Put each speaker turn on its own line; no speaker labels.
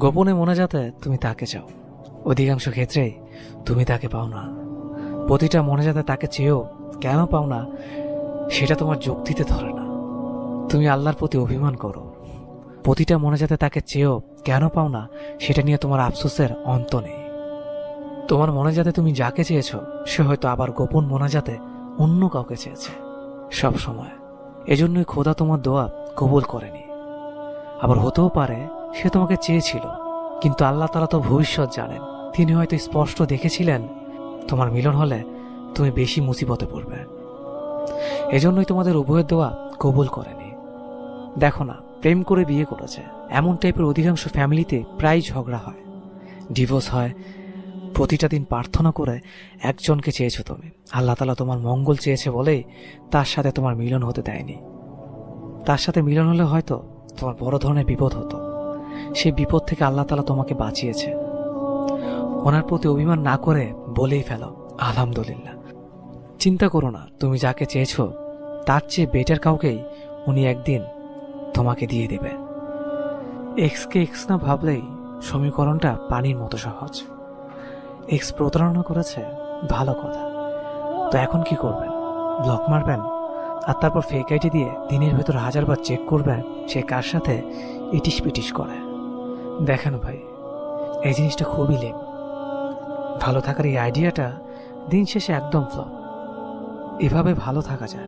গোপনে মনে যাতে তুমি তাকে চাও, অধিকাংশ ক্ষেত্রেই তুমি তাকে পাও না। প্রতিটা মনে যাতে তাকে চেয়েও কেন পাও না সেটা তোমার যুক্তিতে ধরে না। তুমি আল্লাহর প্রতি অভিমান করো, প্রতিটা মনে যাতে তাকে চেয়েও কেন পাও না সেটা নিয়ে তোমার আফসোসের অন্ত নেই। তোমার মনে যাতে তুমি যাকে চেয়েছ সে হয়তো আবার গোপন মনে যাতে অন্য কাউকে চেয়েছে সব সময়। এজন্যই খোদা তোমার দোয়া কবুল করেনি। আবার হতেও পারে সে তোমাকে চেয়েছিল, কিন্তু আল্লাহ তাআলা তো ভবিষ্যৎ জানেন। তিনি হয়তো স্পষ্ট দেখেছিলেন তোমার মিলন হলে তুমি বেশি মুসিবতে পড়বে, এজন্যই তোমাদের উভয়ের দোয়া কবুল করেনি। দেখো না, প্রেম করে বিয়ে করেছে এমন টাইপের অধিকাংশ ফ্যামিলিতে প্রায় ঝগড়া হয়, ডিভোর্স হয়। প্রতিটা দিন প্রার্থনা করে একজনকে চেয়েছো তুমি, আল্লাহ তাআলা তোমার মঙ্গল চেয়েছে বলেই তার সাথে তোমার মিলন হতে দেয়নি। তার সাথে মিলন হলে হয়তো তোমার বড় ধরনের বিপদ হতো। সেই বিপদ থেকে আল্লাহ তাআলা তোমাকে বাঁচিয়েছে। ওনার প্রতি অভিমান না করে বলেই ফেলো আলহামদুলিল্লাহ। চিন্তা করো না, তুমি যাকে চেয়েছো তার চেয়ে বেটার কাউকেই উনি একদিন তোমাকে দিয়ে দেবে। এক্সকে এক্স না ভাবলেই সমীকরণটা পানির মতো সহজ। এক্স প্রতারণা করেছে, ভালো কথা, তো এখন কি করবেন? ব্লক মারবেন আর তারপর ফেক আইডি দিয়ে দিনের ভেতর 1000 বার চেক করবেন সে কার সাথে ইটিস পিটিস করে? দেখেন ভাই, এই জিনিসটা খুবই লেম। ভালো থাকার এই আইডিয়াটা দিন শেষে একদম ফ্লপ। এভাবে ভালো থাকা যায়।